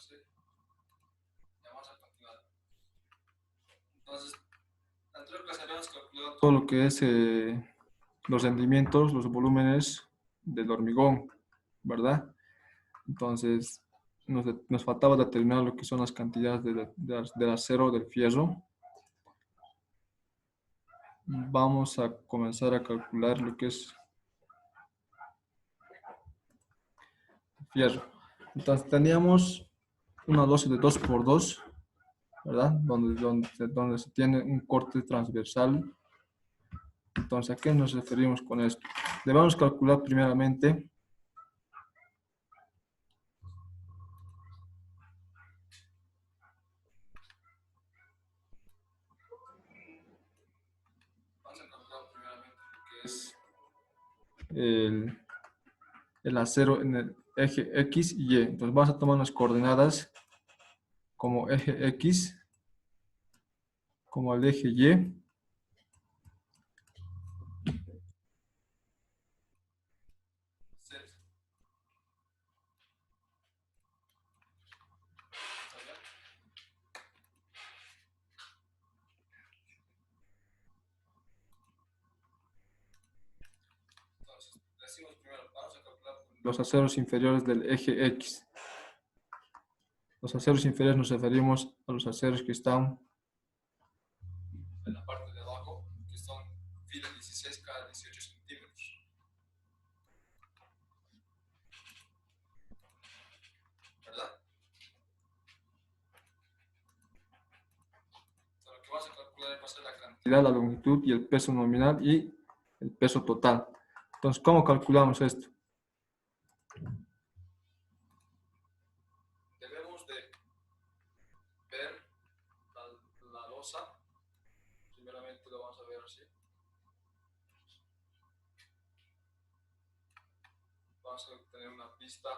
¿sí? Ya vamos a continuar. Entonces, en la anterior clase habíamos calculado todo lo que es los rendimientos, los volúmenes del hormigón, ¿verdad? Entonces, nos faltaba determinar lo que son las cantidades del acero, del fierro. Vamos a comenzar a calcular lo que es fierro. Entonces, teníamos una dosis de 2 por 2, ¿verdad? Donde se tiene un corte transversal. Entonces, ¿a qué nos referimos con esto? Debemos calcular primeramente lo que es el acero en el eje X y Y. Entonces, vamos a tomar las coordenadas como eje X, como el eje Y. Decimos primero, vamos a calcular los aceros inferiores del eje X. Los aceros inferiores nos referimos a los aceros que están en la parte de abajo, que son filo 16 cada 18 centímetros. ¿Verdad? Entonces, lo que vamos a calcular va a ser la cantidad, la longitud y el peso nominal y el peso total. Entonces, ¿cómo calculamos esto? Debemos de ver la losa. Primeramente lo vamos a ver así. Vamos a tener una pista.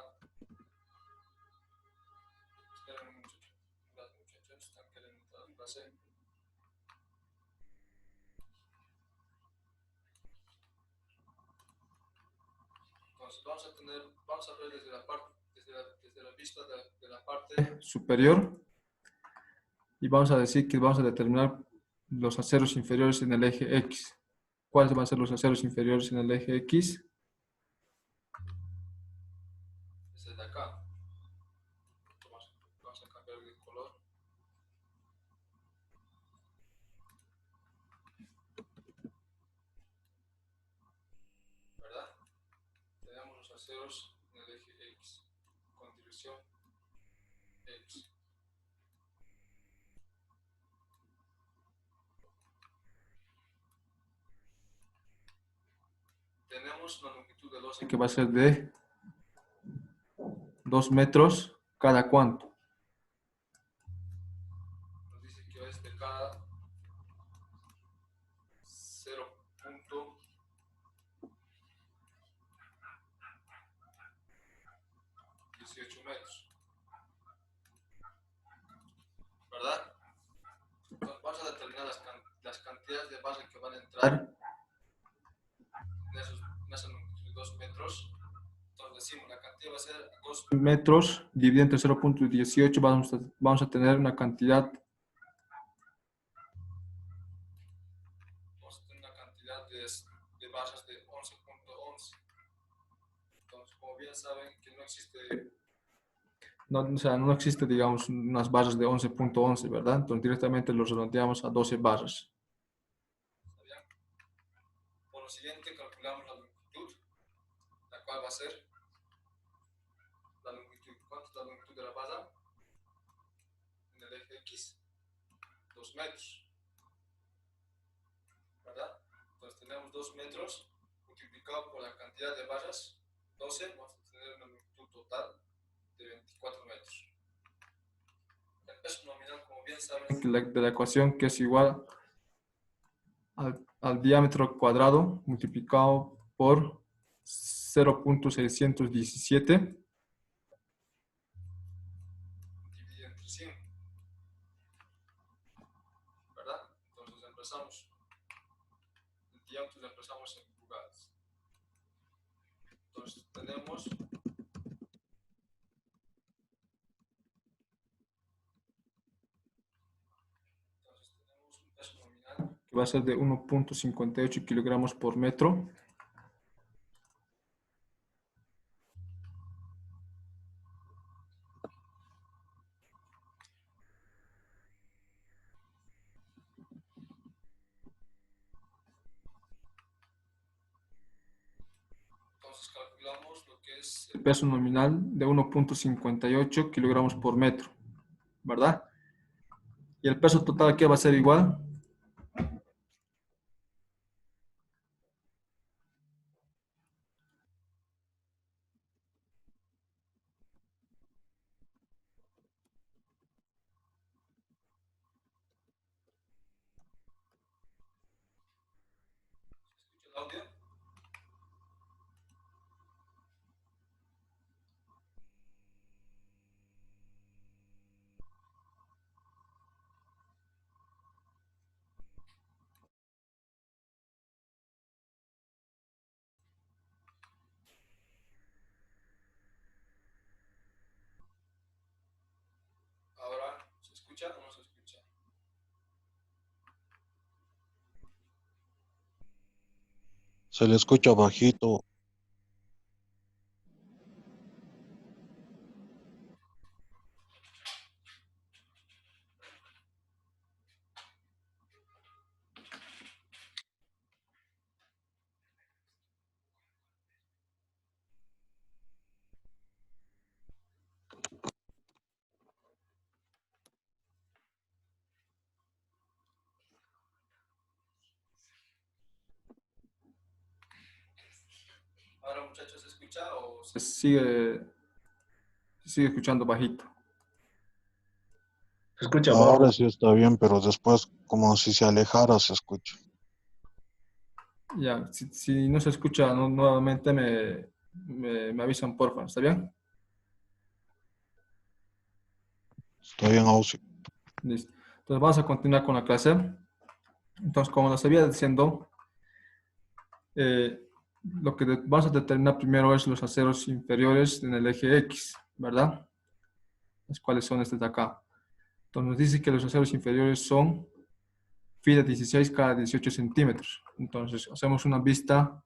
Esperen muchachos, están queriendo entrar en clase. Entonces vamos a ver desde la vista de la parte superior y vamos a decir que vamos a determinar los aceros inferiores en el eje X. ¿Cuáles van a ser los aceros inferiores en el eje X? Es el de acá. Vamos a cambiar el color. ¿Verdad? Tenemos los aceros en el eje X con dirección X. Tenemos una longitud de losa que va a ser de 2 metros cada cuánto. Nos dice que es de cada 0.18 metros. ¿Verdad? Entonces vamos a determinar las cantidades de base que van a entrar en esa longitud de 2 metros. Entonces decimos, la cantidad va a ser 2 metros dividido entre 0.18, vamos a tener una cantidad. Vamos a tener una cantidad de bases de 11.11. Entonces, como bien saben, que no existe, o sea, no existe, digamos, unas barras de 11.11, ¿verdad? Entonces directamente los redondeamos a 12 barras. ¿Está bien? Por lo siguiente, calculamos la longitud, la cual va a ser la longitud. ¿Cuánto es la longitud de la barra? En el eje X, 2 metros. ¿Verdad? Entonces tenemos 2 metros multiplicado por la cantidad de barras, 12, vamos a tener una longitud total de 24 metros. El peso nominal, como bien saben, de la ecuación, que es igual al diámetro cuadrado multiplicado por 0.617 dividido entre 100. ¿Verdad? Entonces empezamos. El diámetro lo empezamos en pulgadas. Entonces tenemos que va a ser de 1.58 kilogramos por metro. Entonces calculamos lo que es el peso nominal de 1.58 kilogramos por metro, ¿verdad? Y el peso total aquí va a ser igual. ¿El audio? Ahora, ¿se escucha o no se escucha? Se le escucha bajito. Ahora, muchachos, ¿se escucha o se sigue escuchando bajito? Se escucha Ahora bajo. sí está bien, pero después como si se alejara se escucha. Ya, si no se escucha nuevamente me avisan, porfa, ¿está bien? Está bien, Ausi. Listo. Entonces vamos a continuar con la clase. Entonces, como les había diciendo, lo que vamos a determinar primero es los aceros inferiores en el eje X, ¿verdad? ¿Cuáles son estos de acá? Entonces nos dice que los aceros inferiores son phi de 16 cada 18 centímetros. Entonces hacemos una vista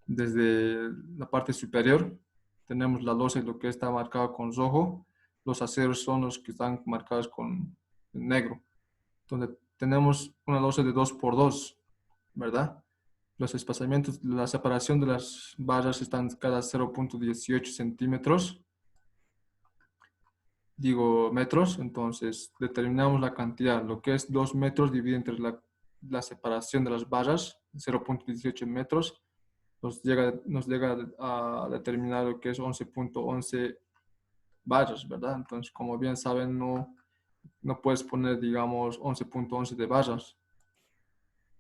desde la parte superior. Tenemos la losa y lo que está marcado con rojo. Los aceros son los que están marcados con negro. Donde tenemos una losa de 2 por 2, ¿verdad? Los espaciamientos, la separación de las barras están cada 0.18 centímetros, digo metros, entonces determinamos la cantidad, lo que es 2 metros dividido entre la separación de las barras, 0.18 metros, nos llega a determinar lo que es 11.11 barras, ¿verdad? Entonces, como bien saben, no puedes poner, digamos, 11.11 de barras.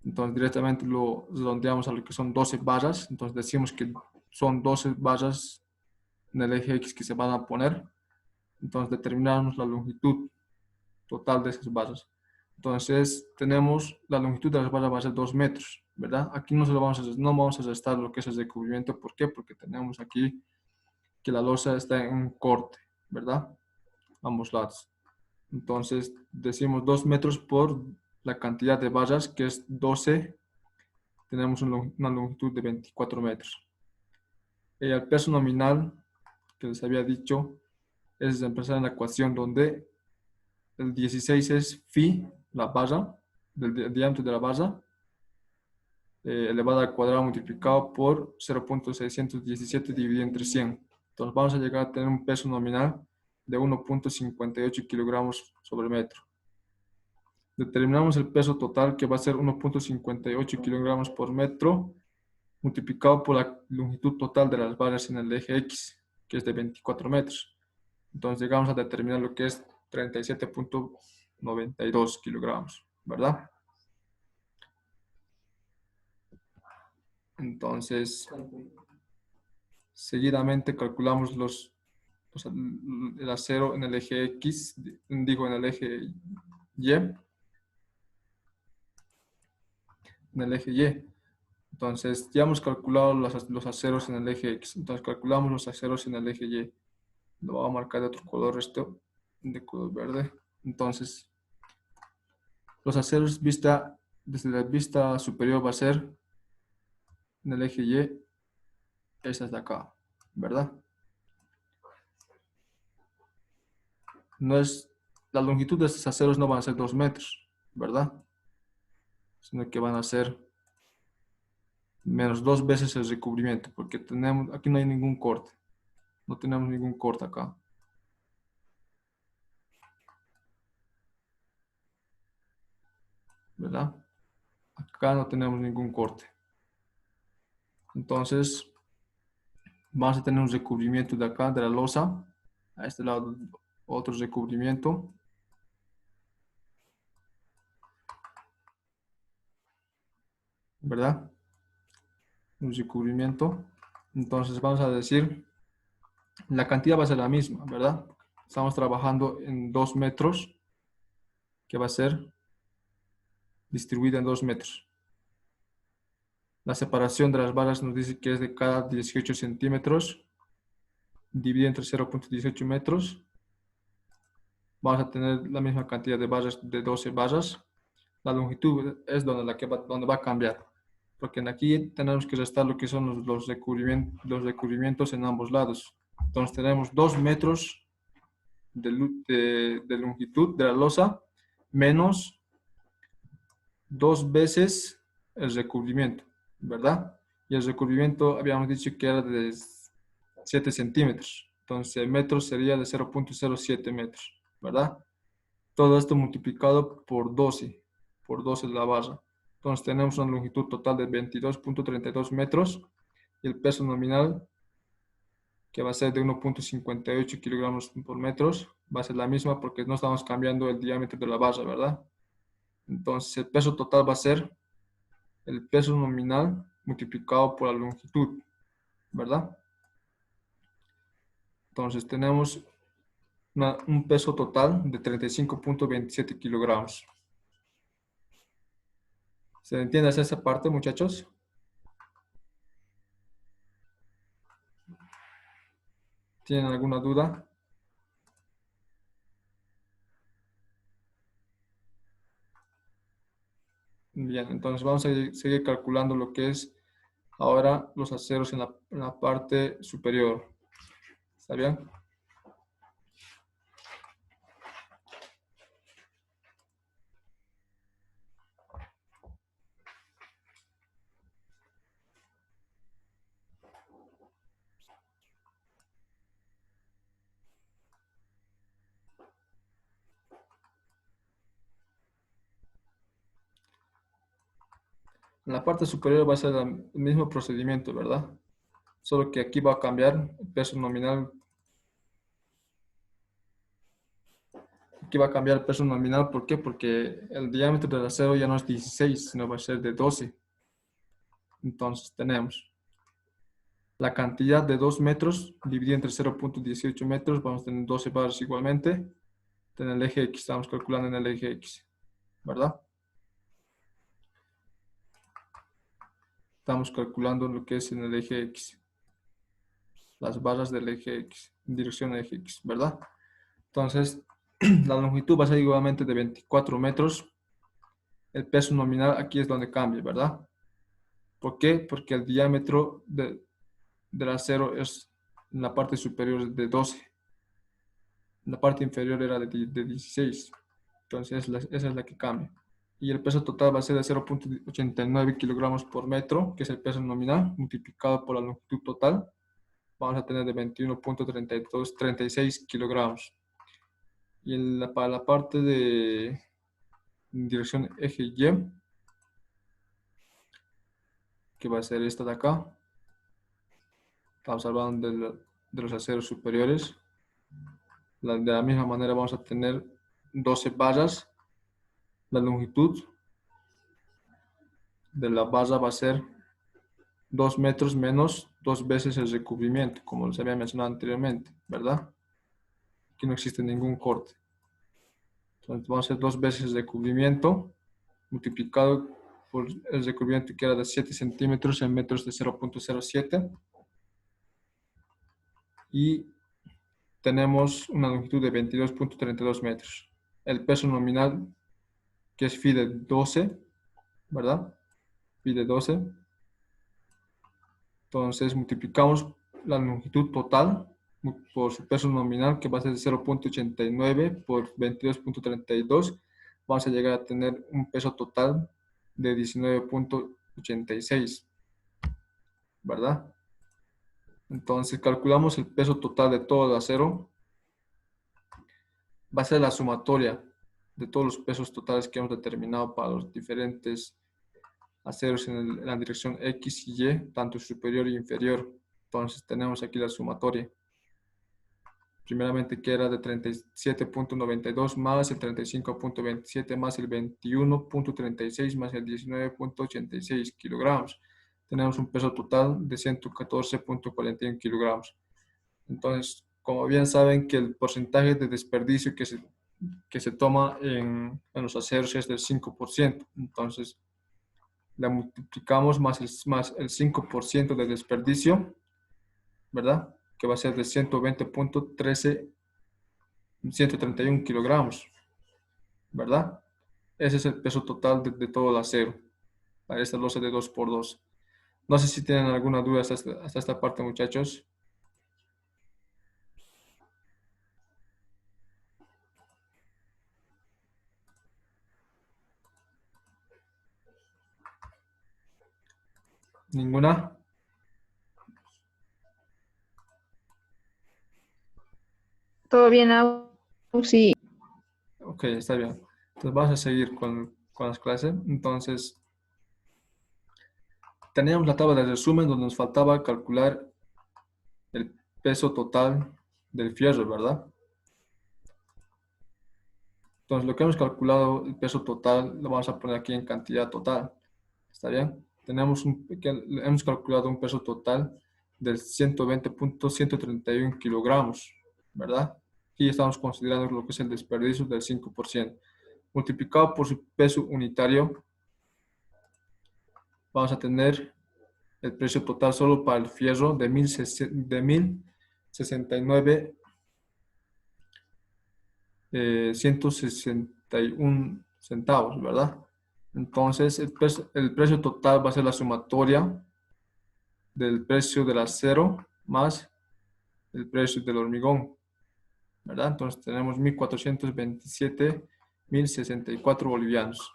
Entonces directamente lo redondeamos a lo que son 12 barras. Entonces decimos que son 12 barras en el eje X que se van a poner. Entonces determinamos la longitud total de esas barras. Entonces tenemos la longitud de las barras va a ser 2 metros, ¿verdad? Aquí no vamos a restar lo que es el recubrimiento. ¿Por qué? Porque tenemos aquí que la losa está en un corte, ¿verdad? Ambos lados. Entonces decimos 2 metros por la cantidad de barras que es 12. Tenemos una longitud de 24 metros. El peso nominal que les había dicho es empezar en la ecuación donde el 16 es phi, la barra, del diámetro de la barra, elevado al cuadrado multiplicado por 0.617 dividido entre 100. Entonces vamos a llegar a tener un peso nominal de 1.58 kilogramos sobre metro. Determinamos el peso total que va a ser 1.58 kilogramos por metro multiplicado por la longitud total de las barras en el eje X, que es de 24 metros. Entonces llegamos a determinar lo que es 37.92 kilogramos, ¿verdad? Entonces, seguidamente calculamos el acero en el eje X, digo en el eje Y, en el eje Y. Entonces, ya hemos calculado los aceros en el eje X. Entonces, calculamos los aceros en el eje Y. Lo voy a marcar de otro color esto, de color verde. Entonces, los aceros vista desde la vista superior va a ser en el eje Y, esta es de acá, ¿verdad? No es, la longitud de estos aceros no van a ser 2 metros, ¿verdad? Sino que van a ser menos 2 veces el recubrimiento, porque tenemos, aquí no hay ningún corte. No tenemos ningún corte acá. ¿Verdad? Acá no tenemos ningún corte. Entonces, vamos a tener un recubrimiento de acá, de la losa. A este lado, otro recubrimiento. ¿Verdad? Un recubrimiento. Entonces, vamos a decir, la cantidad va a ser la misma, ¿verdad? Estamos trabajando en 2 metros, que va a ser distribuida en 2 metros. La separación de las varas nos dice que es de cada 18 centímetros, dividido entre 0.18 metros. Vamos a tener la misma cantidad de barras, de 12 barras. La longitud es donde va a cambiar, porque aquí tenemos que restar lo que son los recubrimientos en ambos lados. Entonces tenemos 2 metros de longitud de la losa menos 2 veces el recubrimiento, ¿verdad? Y el recubrimiento habíamos dicho que era de 7 centímetros. Entonces metros sería de 0.07 metros, ¿verdad? Todo esto multiplicado por 12 la barra. Entonces tenemos una longitud total de 22.32 metros y el peso nominal, que va a ser de 1.58 kilogramos por metros, va a ser la misma porque no estamos cambiando el diámetro de la barra, ¿verdad? Entonces el peso total va a ser el peso nominal multiplicado por la longitud, ¿verdad? Entonces tenemos un peso total de 35.27 kilogramos. ¿Se entiende esa parte, muchachos? ¿Tienen alguna duda? Bien, entonces vamos a seguir calculando lo que es ahora los aceros en la parte superior. ¿Está bien? En la parte superior va a ser el mismo procedimiento, ¿verdad? Solo que aquí va a cambiar el peso nominal. Aquí va a cambiar el peso nominal, ¿por qué? Porque el diámetro del acero ya no es 16, sino va a ser de 12. Entonces tenemos la cantidad de 2 metros dividida entre 0.18 metros, vamos a tener 12 barras igualmente. En el eje X, estamos calculando en el eje X, ¿verdad? Estamos calculando lo que es en el eje X. Las barras del eje X, en dirección al eje X, ¿verdad? Entonces, la longitud va a ser igualmente de 24 metros. El peso nominal aquí es donde cambia, ¿verdad? ¿Por qué? Porque el diámetro del acero es en la parte superior de 12. En la parte inferior era de 16. Entonces, esa es la que cambia. Y el peso total va a ser de 0.89 kilogramos por metro, que es el peso nominal, multiplicado por la longitud total. Vamos a tener de 21.36 kilogramos. Y para la parte de dirección eje Y, que va a ser esta de acá, estamos hablando de los aceros superiores. De la misma manera vamos a tener 12 barras. La longitud de la barra va a ser 2 metros menos 2 veces el recubrimiento, como les había mencionado anteriormente, ¿verdad? Aquí no existe ningún corte. Entonces vamos a hacer 2 veces el recubrimiento multiplicado por el recubrimiento que era de 7 centímetros en metros de 0.07. Y tenemos una longitud de 22.32 metros. El peso nominal, que es phi de 12, ¿verdad? Pi de 12. Entonces multiplicamos la longitud total por su peso nominal, que va a ser 0.89 por 22.32. Vamos a llegar a tener un peso total de 19.86, ¿verdad? Entonces calculamos el peso total de todo el acero. Va a ser la sumatoria de todos los pesos totales que hemos determinado para los diferentes aceros en la dirección X y Y, tanto superior e inferior. Entonces tenemos aquí la sumatoria. Primeramente que era de 37.92 más el 35.27 más el 21.36 más el 19.86 kilogramos. Tenemos un peso total de 114.41 kilogramos. Entonces, como bien saben que el porcentaje de desperdicio que se toma en los aceros es del 5%. Entonces, la multiplicamos más el 5% de desperdicio, ¿verdad? Que va a ser de 120.131 kilogramos, ¿verdad? Ese es el peso total de todo el acero para esta losa de 2x2. No sé si tienen alguna duda hasta esta parte, muchachos. ¿Ninguna? Todo bien, sí. Ok, está bien. Entonces vamos a seguir con las clases. Entonces, teníamos la tabla de resumen donde nos faltaba calcular el peso total del fierro, ¿verdad? Entonces, lo que hemos calculado, el peso total, lo vamos a poner aquí en cantidad total. ¿Está bien? Hemos calculado un peso total del 120.131 kilogramos, ¿verdad? Y estamos considerando lo que es el desperdicio del 5%. Multiplicado por su peso unitario, vamos a tener el precio total solo para el fierro de 1.069 161 centavos, ¿verdad? Entonces, el precio total va a ser la sumatoria del precio del acero más el precio del hormigón, ¿verdad? Entonces, tenemos 1.427.064 bolivianos.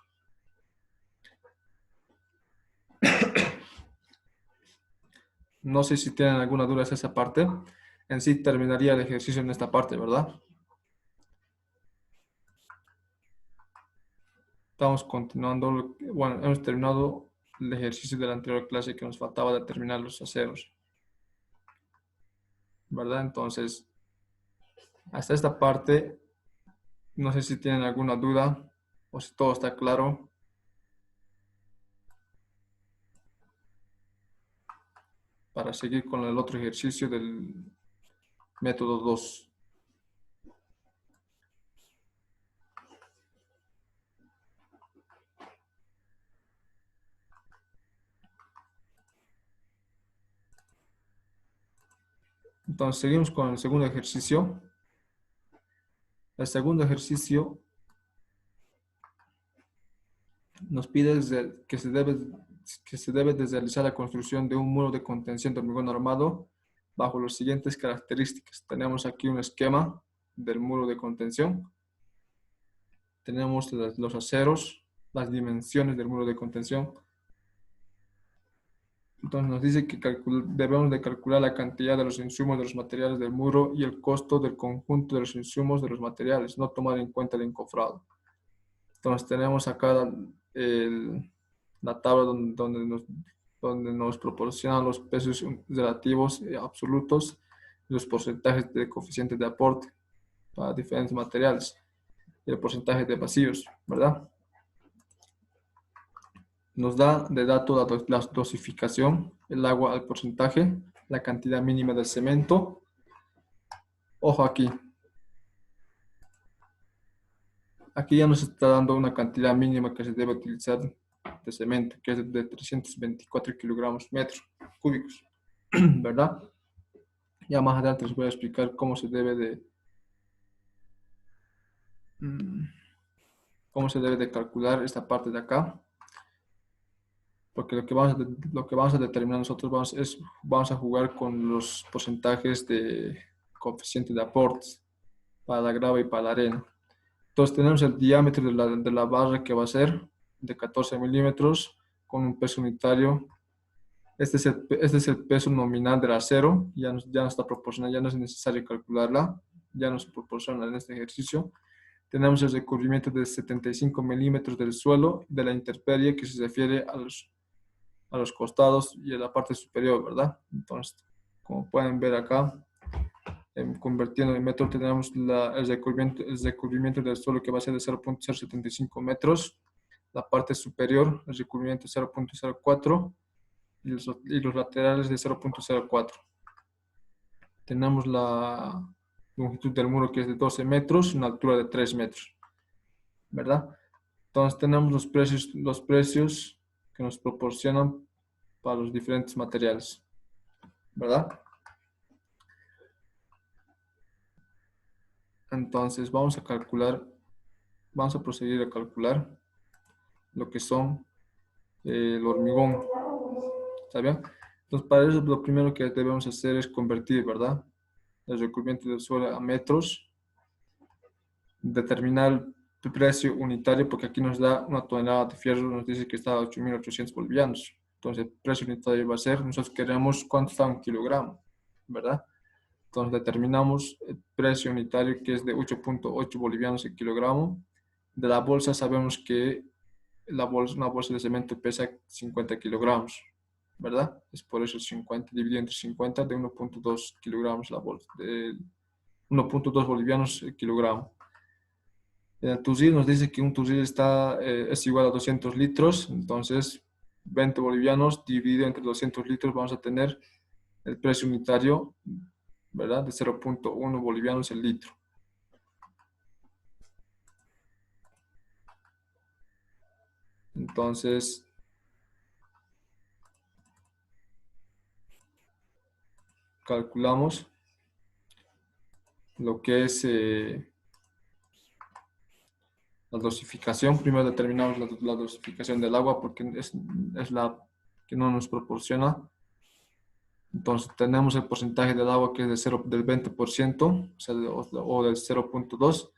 No sé si tienen alguna duda de esa parte. En sí terminaría el ejercicio en esta parte, ¿verdad? Estamos continuando, bueno, hemos terminado el ejercicio de la anterior clase que nos faltaba determinar los aceros, ¿verdad? Entonces, hasta esta parte, no sé si tienen alguna duda o si todo está claro. Para seguir con el otro ejercicio del método 2. Entonces, seguimos con el segundo ejercicio. El segundo ejercicio nos pide que se debe de realizar la construcción de un muro de contención de hormigón armado bajo las siguientes características. Tenemos aquí un esquema del muro de contención. Tenemos los aceros, las dimensiones del muro de contención. Entonces nos dice que debemos de calcular la cantidad de los insumos de los materiales del muro y el costo del conjunto de los insumos de los materiales, no tomar en cuenta el encofrado. Entonces tenemos acá la tabla donde nos proporcionan los pesos relativos absolutos y los porcentajes de coeficientes de aporte para diferentes materiales y el porcentaje de vacíos, ¿verdad? Nos da de dato la dosificación, el agua al porcentaje, la cantidad mínima de cemento. Ojo aquí. Aquí ya nos está dando una cantidad mínima que se debe utilizar de cemento, que es de 324 kilogramos metros cúbicos, ¿verdad? Ya más adelante les voy a explicar cómo se debe de calcular esta parte de acá. Porque lo que vamos a determinar nosotros vamos a jugar con los porcentajes de coeficiente de aportes para la grava y para la arena. Entonces tenemos el diámetro de la barra que va a ser de 14 milímetros con un peso unitario. Este es el peso nominal del acero, ya no está proporcional, ya no es necesario calcularla, ya nos proporciona en este ejercicio. Tenemos el recubrimiento de 75 milímetros del suelo de la intemperie que se refiere a los costados y a la parte superior, ¿verdad? Entonces, como pueden ver acá, convirtiendo en metro, tenemos el recubrimiento del suelo que va a ser de 0.075 metros, la parte superior, el recubrimiento 0.04 y los laterales de 0.04. Tenemos la longitud del muro que es de 12 metros, una altura de 3 metros, ¿verdad? Entonces tenemos los precios que nos proporcionan para los diferentes materiales, ¿verdad? Entonces vamos a proseguir a calcular lo que son el hormigón, ¿está bien? Entonces para eso lo primero que debemos hacer es convertir, ¿verdad? El recubrimiento del suelo a metros, determinar el precio unitario, porque aquí nos da una tonelada de fierro, nos dice que está a 8.800 bolivianos. Entonces el precio unitario va a ser, nosotros queremos cuánto está un kilogramo, ¿verdad? Entonces determinamos el precio unitario que es de 8.8 bolivianos el kilogramo. De la bolsa sabemos que una bolsa de cemento pesa 50 kilogramos, ¿verdad? Es por eso 50 dividido entre 50 de 1.2 kilogramos la bolsa, de 1.2 bolivianos el kilogramo. El turril nos dice que un turril es igual a 200 litros, entonces 20 bolivianos dividido entre 200 litros vamos a tener el precio unitario, ¿verdad? De 0.1 bolivianos el litro. Entonces, calculamos lo que es la dosificación. Primero determinamos la dosificación del agua porque es la que no nos proporciona. Entonces tenemos el porcentaje del agua que es del 20%, o sea, o del 0.2,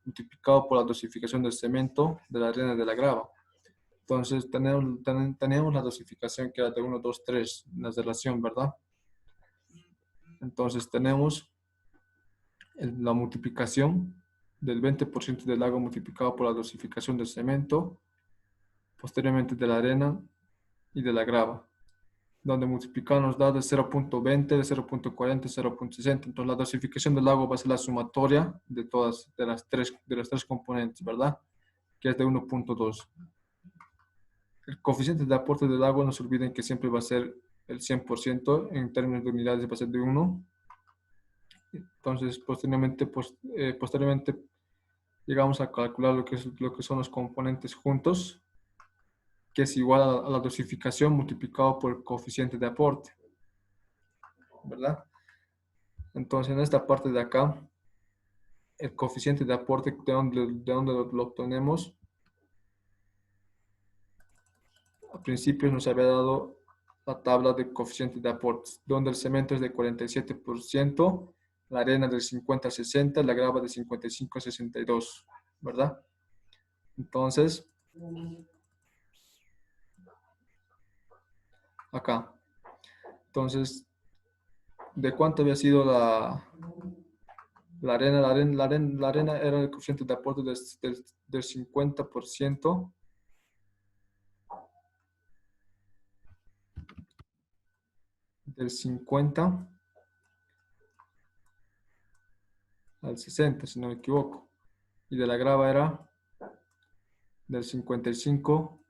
multiplicado por la dosificación del cemento, de la arena y de la grava. Entonces teníamos la dosificación que era de 1, 2, 3, la relación, ¿verdad? Entonces tenemos la multiplicación del 20% del agua multiplicado por la dosificación del cemento, posteriormente de la arena y de la grava, donde multiplicado nos da de 0.20, de 0.40, 0.60. Entonces la dosificación del agua va a ser la sumatoria de las tres componentes, ¿verdad? Que es de 1.2. El coeficiente de aporte del agua, no se olviden que siempre va a ser el 100%, en términos de unidades va a ser de 1. Entonces, posteriormente llegamos a calcular lo que son los componentes juntos, que es igual a la dosificación multiplicado por el coeficiente de aporte, ¿verdad? Entonces, en esta parte de acá, el coeficiente de aporte, ¿de dónde lo obtenemos? Al principio nos había dado la tabla de coeficiente de aportes, donde el cemento es de 47%, la arena del 50 a 60, la grava de 55 a 62, ¿verdad? Entonces, acá. Entonces, ¿de cuánto había sido la arena? La arena era el coeficiente de aporte del 50%. Del 50 al 60, si no me equivoco. Y de la grava era del 55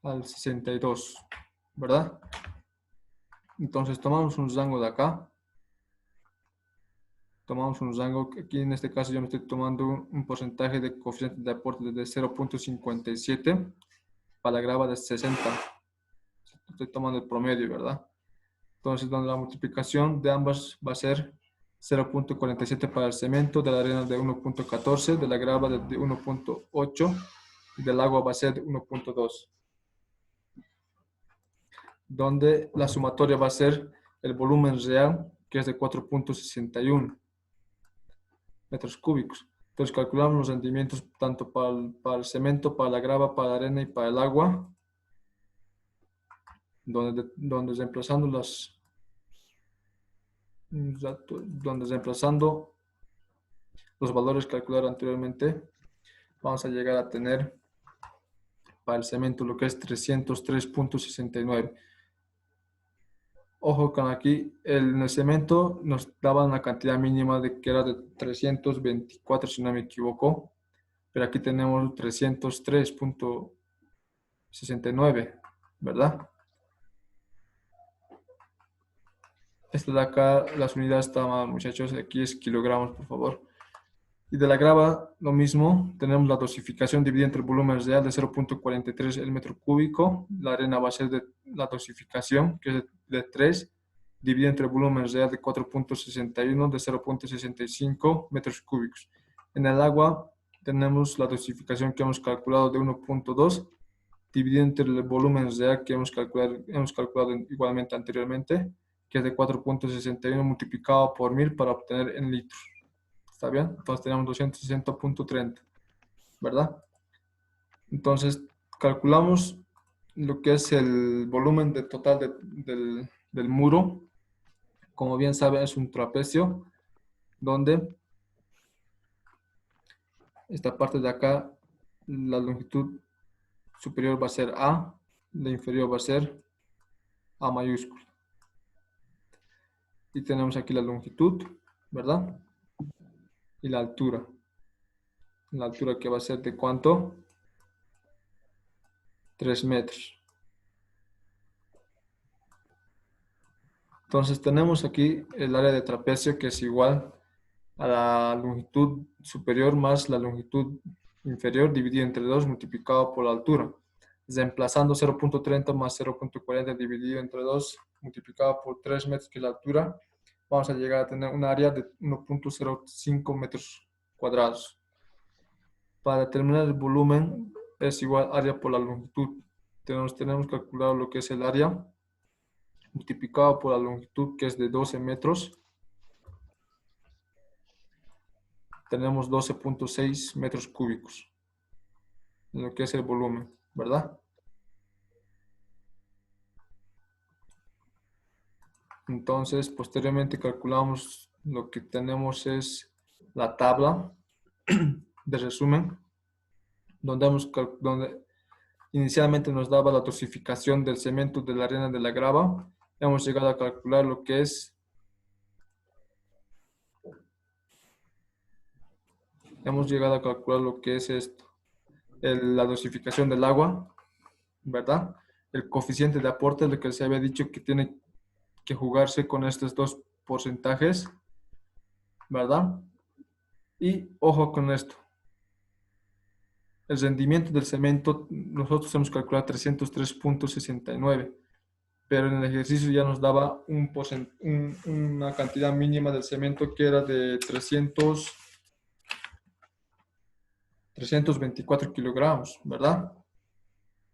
al 62, ¿verdad? Entonces tomamos un rango de acá. Tomamos un rango, aquí en este caso yo me estoy tomando un porcentaje de coeficiente de aporte de 0.57 para la grava de 60. Estoy tomando el promedio, ¿verdad? Entonces, donde la multiplicación de ambas va a ser 0.47 para el cemento, de la arena de 1.14, de la grava de 1.8 y del agua va a ser 1.2. donde la sumatoria va a ser el volumen real, que es de 4.61 metros cúbicos. Entonces calculamos los rendimientos tanto para el cemento, para la grava, para la arena y para el agua, donde reemplazando los valores calculados anteriormente, vamos a llegar a tener para el cemento lo que es 303.69. Ojo con aquí, en el cemento nos daban una cantidad mínima de que era de 324, si no me equivoco, pero aquí tenemos 303.69, ¿verdad? Esta de acá, las unidades están mal, muchachos, aquí es kilogramos, por favor. Y de la grava, lo mismo, tenemos la dosificación dividida entre el volumen real de 0.43 el metro cúbico. La arena va a ser de la dosificación, que es de 3, dividida entre el volumen real de 4.61 de 0.65 metros cúbicos. En el agua, tenemos la dosificación que hemos calculado de 1.2, dividida entre el volumen real que hemos calculado igualmente anteriormente, que es de 4.61 multiplicado por 1000 para obtener en litros. ¿Está bien? Entonces tenemos 260.30, ¿verdad? Entonces calculamos lo que es el volumen total del muro. Como bien saben, es un trapecio donde esta parte de acá, la longitud superior va a ser A, la inferior va a ser A mayúscula. Y tenemos aquí la longitud, ¿verdad? Y la altura. La altura que va a ser de ¿cuánto? 3 metros. Entonces tenemos aquí el área de trapecio que es igual a la longitud superior más la longitud inferior dividido entre 2 multiplicado por la altura. Reemplazando 0.30 más 0.40 dividido entre 2 multiplicado por 3 metros que es la altura, vamos a llegar a tener un área de 1.05 metros cuadrados. Para determinar el volumen es igual área por la longitud. Tenemos calculado lo que es el área multiplicado por la longitud que es de 12 metros. Tenemos 12.6 metros cúbicos en lo que es el volumen, ¿verdad? Entonces, posteriormente calculamos lo que tenemos es la tabla de resumen, donde inicialmente nos daba la dosificación del cemento, de la arena, de la grava. Hemos llegado a calcular lo que es esto. La dosificación del agua, ¿verdad? El coeficiente de aporte, lo que se había dicho que tiene que jugarse con estos dos porcentajes, ¿verdad? Y ojo con esto. El rendimiento del cemento, nosotros hemos calculado 303.69, pero en el ejercicio ya nos daba una cantidad mínima del cemento que era de 324 kilogramos, ¿verdad?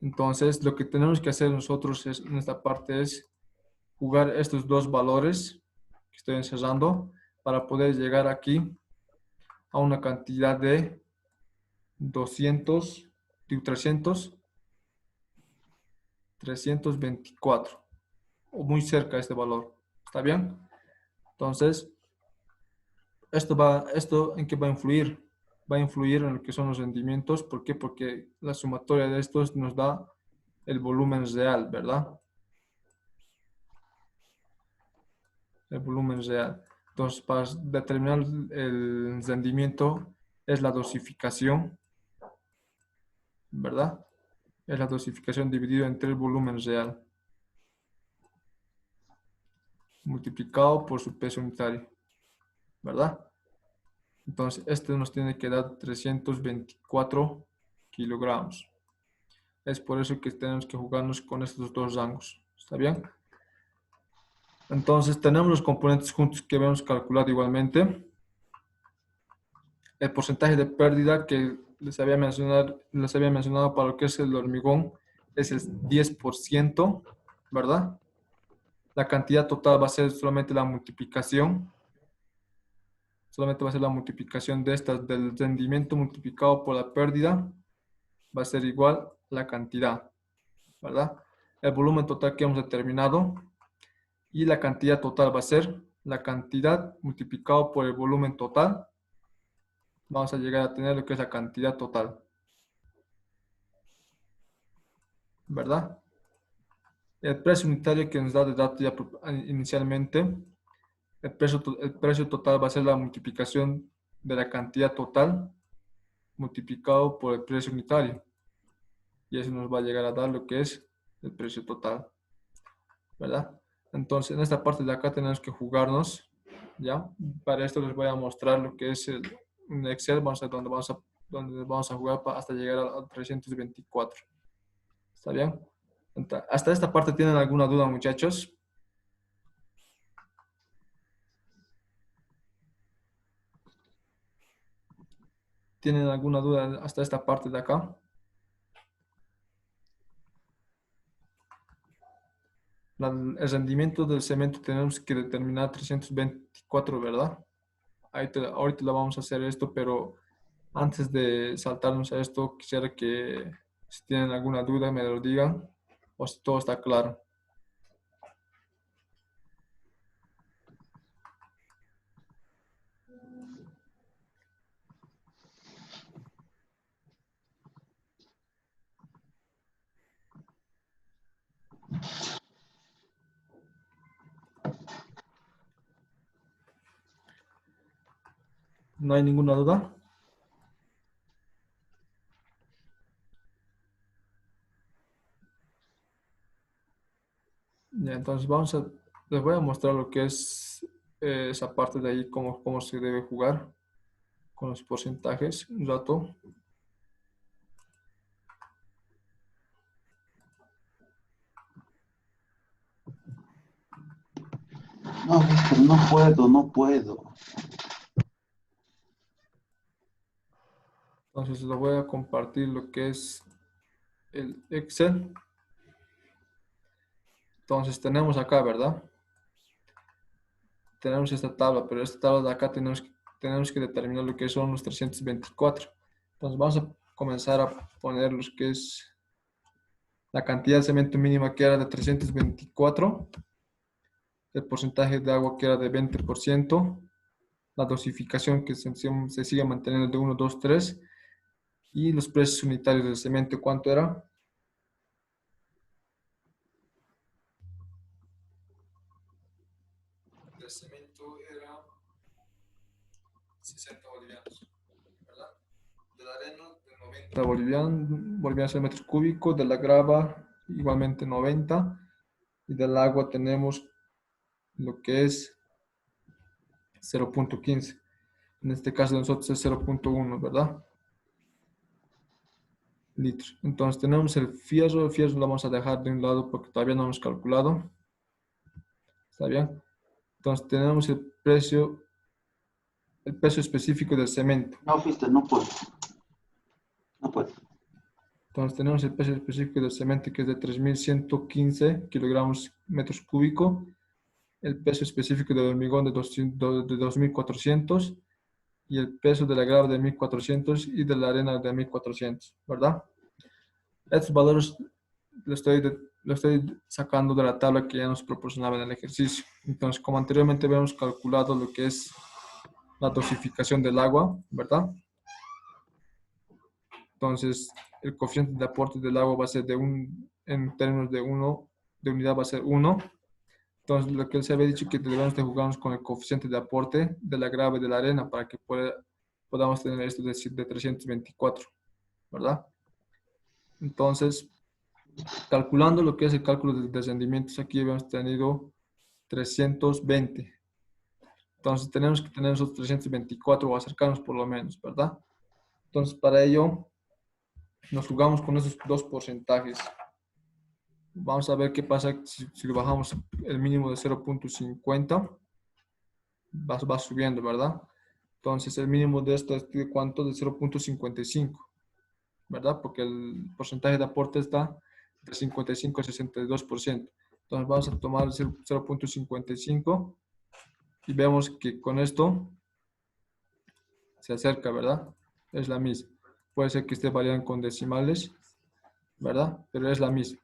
Entonces, lo que tenemos que hacer nosotros en esta parte es jugar estos dos valores que estoy encerrando para poder llegar aquí a una cantidad de 324 o muy cerca de este valor. ¿Está bien? Entonces, ¿esto en qué va a influir? Va a influir en lo que son los rendimientos. ¿Por qué? Porque la sumatoria de estos nos da el volumen real, ¿verdad? El volumen real. Entonces, para determinar el rendimiento es la dosificación, ¿verdad? Es la dosificación dividida entre el volumen real multiplicado por su peso unitario, ¿verdad? Entonces, este nos tiene que dar 324 kilogramos. Es por eso que tenemos que jugarnos con estos dos rangos. ¿Está bien? Entonces, tenemos los componentes juntos que habíamos calculado igualmente. El porcentaje de pérdida que les había mencionado para lo que es el hormigón es el 10%. ¿verdad? La cantidad total va a ser solamente la multiplicación. Solamente va a ser la multiplicación de estas, del rendimiento multiplicado por la pérdida. Va a ser igual a la cantidad, ¿verdad? El volumen total que hemos determinado. Y la cantidad total va a ser la cantidad multiplicado por el volumen total. Vamos a llegar a tener lo que es la cantidad total, ¿verdad? El precio unitario que nos da de datos ya inicialmente, el precio total va a ser la multiplicación de la cantidad total multiplicado por el precio unitario. Y eso nos va a llegar a dar lo que es el precio total, ¿verdad? Entonces, en esta parte de acá tenemos que jugarnos, ¿ya? Para esto les voy a mostrar lo que es un Excel, vamos a ver donde vamos a jugar hasta llegar al 324. ¿Está bien? ¿Hasta esta parte tienen alguna duda, muchachos? ¿Tienen alguna duda hasta esta parte de acá? El rendimiento del cemento tenemos que determinar 324, ¿verdad? Ahorita lo vamos a hacer esto, pero antes de saltarnos a esto, quisiera que si tienen alguna duda me lo digan o si todo está claro. ¿No hay ninguna duda? Ya, entonces les voy a mostrar lo que es esa parte de ahí, cómo se debe jugar con los porcentajes un rato. No, mister, no puedo. Entonces les voy a compartir lo que es el Excel. Entonces tenemos acá, ¿verdad? Tenemos esta tabla, pero esta tabla de acá tenemos que determinar lo que son los 324. Entonces vamos a comenzar a poner lo que es la cantidad de cemento mínima que era de 324, el porcentaje de agua que era de 20%, la dosificación que se sigue manteniendo de 1, 2, 3 y los precios unitarios del cemento, ¿cuánto era? El cemento era 60 bolivianos, ¿verdad? De la arena de 90 bolivianos al metro cúbico, de la grava igualmente 90 y del agua tenemos lo que es 0.15. En este caso de nosotros es 0.1, ¿verdad? Litros. Entonces tenemos el fierro lo vamos a dejar de un lado porque todavía no hemos calculado. ¿Está bien? Entonces tenemos el peso específico del cemento. No, mister, no puedo. No puedo. Entonces tenemos el peso específico del cemento que es de 3.115 kilogramos metros cúbicos. El peso específico del hormigón de 2.400 y el peso de la grava de 1.400 y de la arena de 1.400, ¿verdad? Estos valores lo estoy sacando de la tabla que ya nos proporcionaba en el ejercicio. Entonces, como anteriormente habíamos calculado lo que es la dosificación del agua, ¿verdad? Entonces, el coeficiente de aporte del agua va a ser en términos de unidad va a ser 1. Entonces, lo que se había dicho que debemos de jugarnos con el coeficiente de aporte de la grava y de la arena para que podamos tener esto de 324, ¿verdad? Entonces, calculando lo que es el cálculo de rendimientos, aquí habíamos tenido 320. Entonces, tenemos que tener esos 324 o acercarnos por lo menos, ¿verdad? Entonces, para ello, nos jugamos con esos dos porcentajes. Vamos a ver qué pasa si lo bajamos el mínimo de 0.50. Va subiendo, ¿verdad? Entonces, el mínimo de esto es de cuánto? De 0.55, ¿verdad? Porque el porcentaje de aporte está de 55 a 62%. Entonces vamos a tomar el 0.55 y vemos que con esto se acerca, ¿verdad? Es la misma. Puede ser que esté variando con decimales, ¿verdad? Pero es la misma.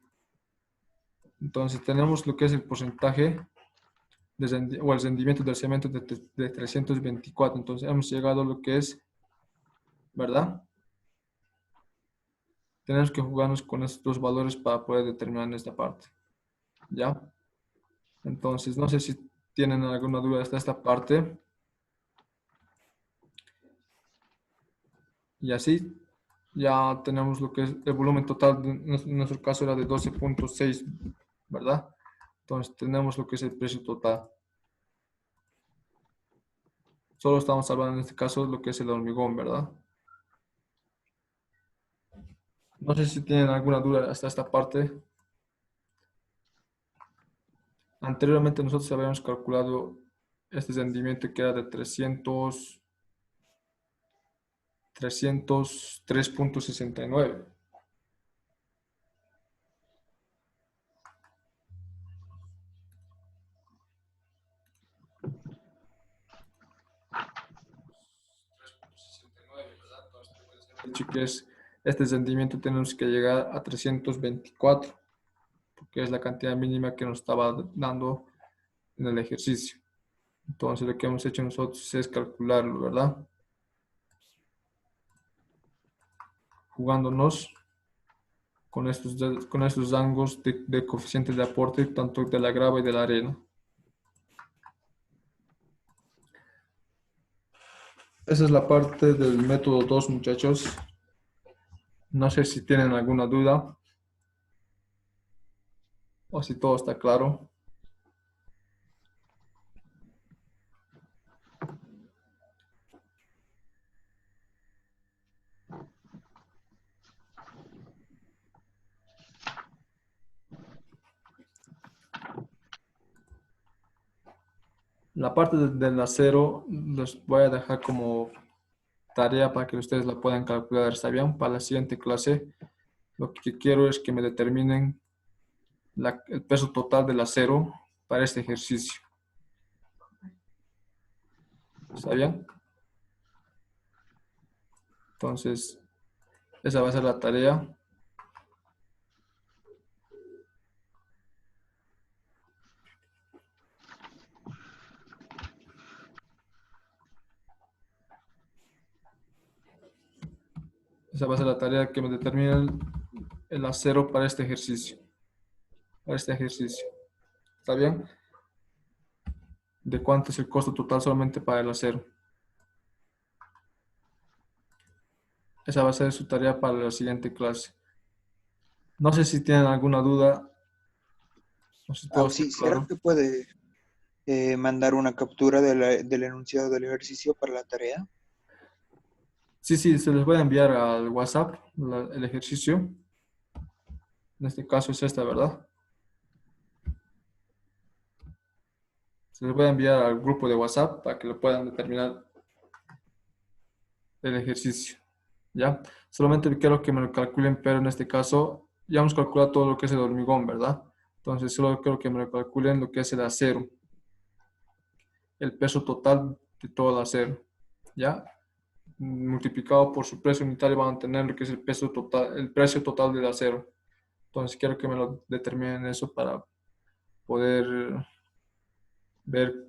Entonces tenemos lo que es el porcentaje o el rendimiento del cemento de 324. Entonces hemos llegado a lo que es, ¿verdad? Tenemos que jugarnos con estos dos valores para poder determinar esta parte. ¿Ya? Entonces, no sé si tienen alguna duda hasta esta parte. Y así ya tenemos lo que es el volumen total. En nuestro caso era de 12.6, ¿verdad? Entonces tenemos lo que es el precio total. Solo estamos hablando en este caso de lo que es el hormigón, ¿verdad? No sé si tienen alguna duda hasta esta parte. Anteriormente nosotros habíamos calculado este rendimiento que era de 303.69. Dicho que es este rendimiento tenemos que llegar a 324, porque es la cantidad mínima que nos estaba dando en el ejercicio. Entonces lo que hemos hecho nosotros es calcularlo, ¿verdad? Jugándonos con estos rangos de coeficientes de aporte, tanto de la grava y de la arena. Esa es la parte del método 2, muchachos. No sé si tienen alguna duda o si todo está claro. La parte del acero los voy a dejar como tarea para que ustedes la puedan calcular, ¿está bien? Para la siguiente clase, lo que quiero es que me determinen el peso total del acero para este ejercicio. ¿Está bien? Entonces, esa va a ser la tarea. Esa va a ser la tarea que me determine el acero para este ejercicio. Para este ejercicio. ¿Está bien? ¿De cuánto es el costo total solamente para el acero? Esa va a ser su tarea para la siguiente clase. No sé si tienen alguna duda. No sé si todo está Sí, ¿será claro. que puede mandar una captura del enunciado del ejercicio para la tarea? Sí, se les voy a enviar al WhatsApp el ejercicio. En este caso es esta, ¿verdad? Se les voy a enviar al grupo de WhatsApp para que lo puedan determinar el ejercicio. ¿Ya? Solamente quiero que me lo calculen, pero en este caso ya hemos calculado todo lo que es el hormigón, ¿verdad? Entonces solo quiero que me lo calculen lo que es el acero. El peso total de todo el acero. ¿Ya? Multiplicado por su precio unitario van a tener lo que es el peso total, el precio total del acero. Entonces quiero que me lo determinen eso para poder ver,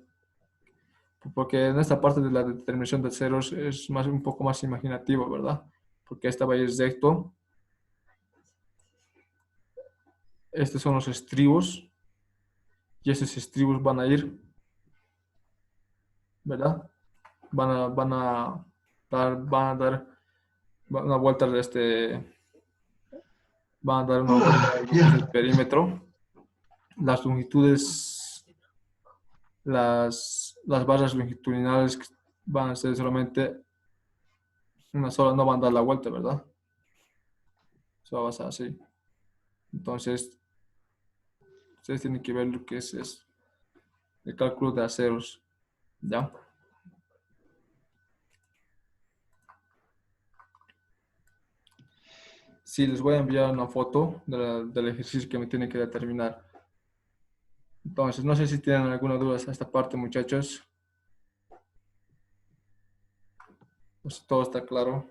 porque en esta parte de la determinación de ceros es más, un poco más imaginativo, ¿verdad? Porque esta va a ir recto. Estos son los estribos y estos estribos van a ir, ¿verdad? Van a dar una vuelta van a dar una vuelta a lo que es el perímetro. Las longitudes, las barras longitudinales van a ser solamente una sola, no van a dar la vuelta, ¿verdad? Eso va a ser así. Entonces, ustedes tienen que ver lo que es el cálculo de aceros, ¿ya? Sí, les voy a enviar una foto del ejercicio que me tiene que determinar. Entonces, no sé si tienen alguna duda a esta parte, muchachos. Pues todo está claro.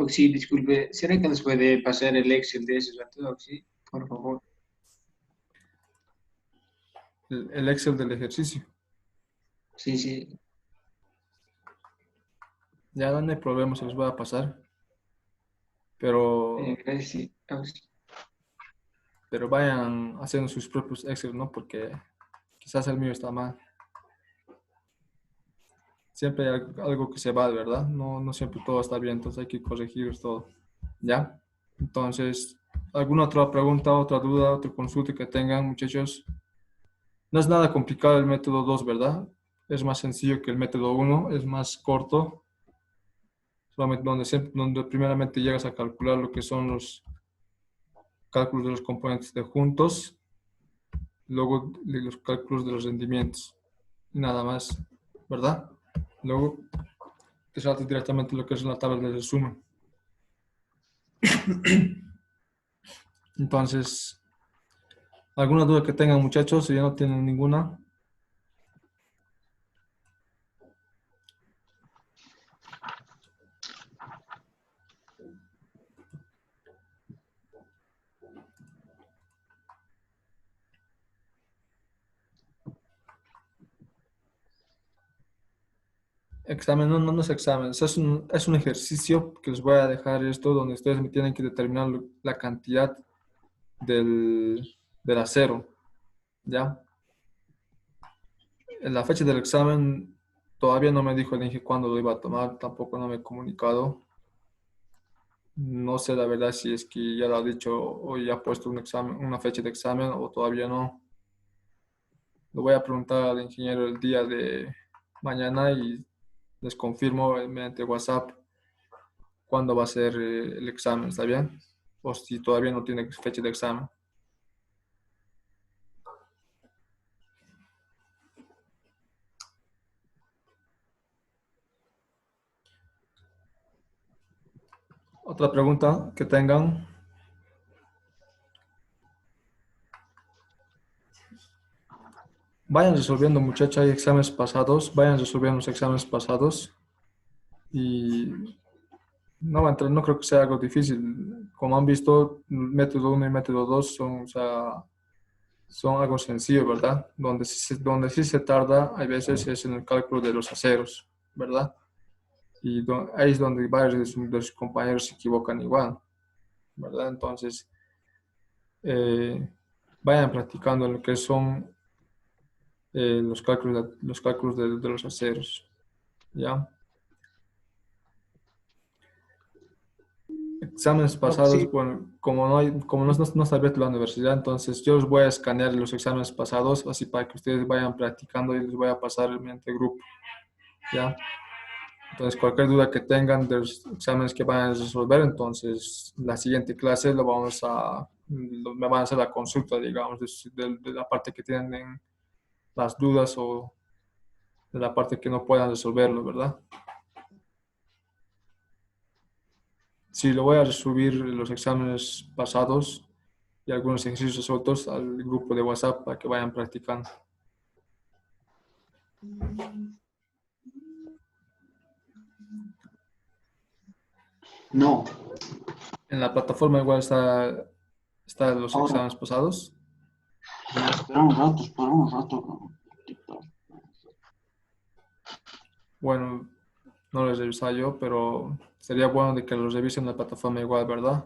Sí, disculpe, ¿será que nos puede pasar el Excel de ese rato? Sí, por favor. El Excel del ejercicio. Sí, sí. Ya no hay problema, se los voy a pasar. Pero Gracias, sí. Sí. pero vayan haciendo sus propios Excel, ¿no? Porque quizás el mío está mal. Siempre hay algo que se va, ¿verdad? No siempre todo está bien, entonces hay que corregir todo. ¿Ya? Entonces, ¿alguna otra pregunta, otra duda, otra consulta que tengan, muchachos? No es nada complicado el método 2, ¿verdad? Es más sencillo que el método 1, es más corto, solamente donde primeramente llegas a calcular lo que son los cálculos de los componentes de juntos, luego los cálculos de los rendimientos, y nada más, ¿verdad? Luego te saltas directamente lo que es la tabla de resumen. Entonces, ¿alguna duda que tengan, muchachos? Si ya no tienen ninguna. Examen, no es examen, es un ejercicio que les voy a dejar esto donde ustedes me tienen que determinar la cantidad del acero, ¿ya? En la fecha del examen todavía no me dijo el INGE cuándo lo iba a tomar, tampoco no me he comunicado. No sé la verdad si es que ya lo ha dicho o ya ha puesto un examen, una fecha de examen o todavía no. Lo voy a preguntar al ingeniero el día de mañana y les confirmo mediante WhatsApp cuándo va a ser el examen, ¿está bien? O si todavía no tiene fecha de examen. Otra pregunta que tengan. Vayan resolviendo, muchachos, hay exámenes pasados, vayan resolviendo los exámenes pasados y no creo que sea algo difícil. Como han visto, método 1 y método 2 son, o sea, son algo sencillo, ¿verdad? Donde sí se tarda, hay veces es en el cálculo de los aceros, ¿verdad? Y ahí es donde varios de sus compañeros se equivocan igual, ¿verdad? Entonces, vayan practicando lo que son los cálculos de los aceros, ¿ya? Exámenes pasados, Sí. bueno, como no está abierta la universidad, entonces yo os voy a escanear los exámenes pasados, así para que ustedes vayan practicando y les voy a pasar mediante grupo, ¿ya? Entonces, cualquier duda que tengan de los exámenes que vayan a resolver, entonces, la siguiente clase me van a hacer la consulta, digamos, de la parte que tienen las dudas o de la parte que no puedan resolverlo, ¿verdad? Sí, lo voy a subir los exámenes pasados y algunos ejercicios resueltos al grupo de WhatsApp para que vayan practicando. No, En la plataforma igual está los ahora, exámenes pasados. espera un rato. Bueno, no los he revisado yo, pero sería bueno de que los revisen en la plataforma igual, ¿verdad?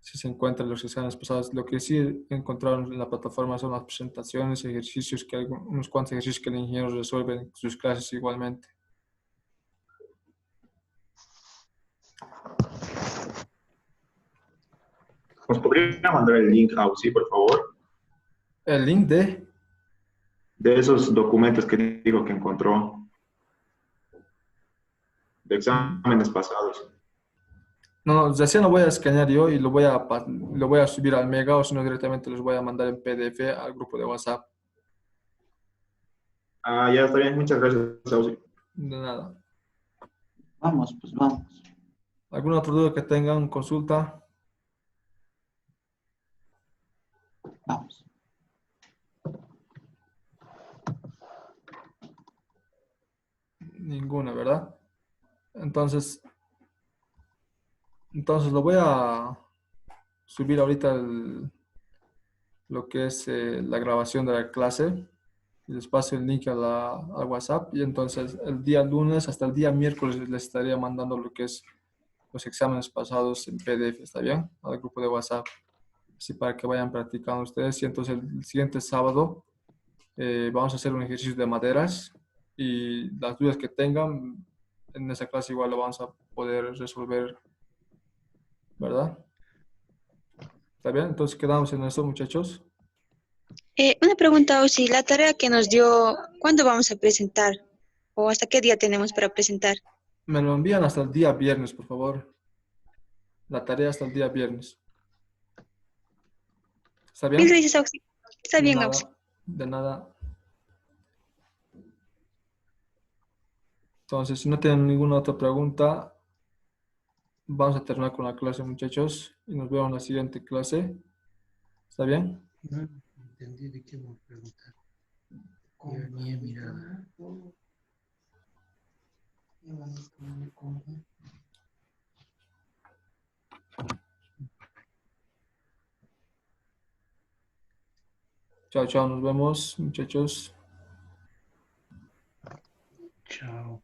Si se encuentran los exámenes pasados. Lo que sí encontraron en la plataforma son las presentaciones, ejercicios, unos cuantos ejercicios que el ingeniero resuelve en sus clases igualmente. ¿Nos podría mandar el link, Auxi, por favor? El link De esos documentos que digo que encontró, de exámenes pasados. No, recién lo voy a escanear yo y lo voy a subir al Mega o si no directamente los voy a mandar en PDF al grupo de WhatsApp. Ah, ya está bien, muchas gracias, Auxi. De nada. Vamos, pues vamos. ¿Alguna otra duda que tengan? Consulta. una, ¿verdad? Entonces lo voy a subir ahorita lo que es la grabación de la clase. Y les paso el link al WhatsApp. Y entonces el día lunes hasta el día miércoles les estaría mandando lo que es los exámenes pasados en PDF, ¿está bien? Al grupo de WhatsApp. Así para que vayan practicando ustedes. Y entonces el siguiente sábado vamos a hacer un ejercicio de maderas. Y las dudas que tengan en esa clase igual lo vamos a poder resolver, ¿verdad? ¿Está bien? Entonces quedamos en eso, muchachos. Una pregunta, si la tarea que nos dio, ¿cuándo vamos a presentar? ¿O hasta qué día tenemos para presentar? Me lo envían hasta el día viernes, por favor. La tarea hasta el día viernes. ¿Está Mil bien? gracias, Auxi. Está De bien, Auxi. nada, de nada. Entonces, si no tienen ninguna otra pregunta, vamos a terminar con la clase, muchachos. Y nos vemos en la siguiente clase. ¿Está bien? No entendí de qué me preguntar. Yo ni he mirado. Chao, chao. Nos vemos, muchachos. Chao.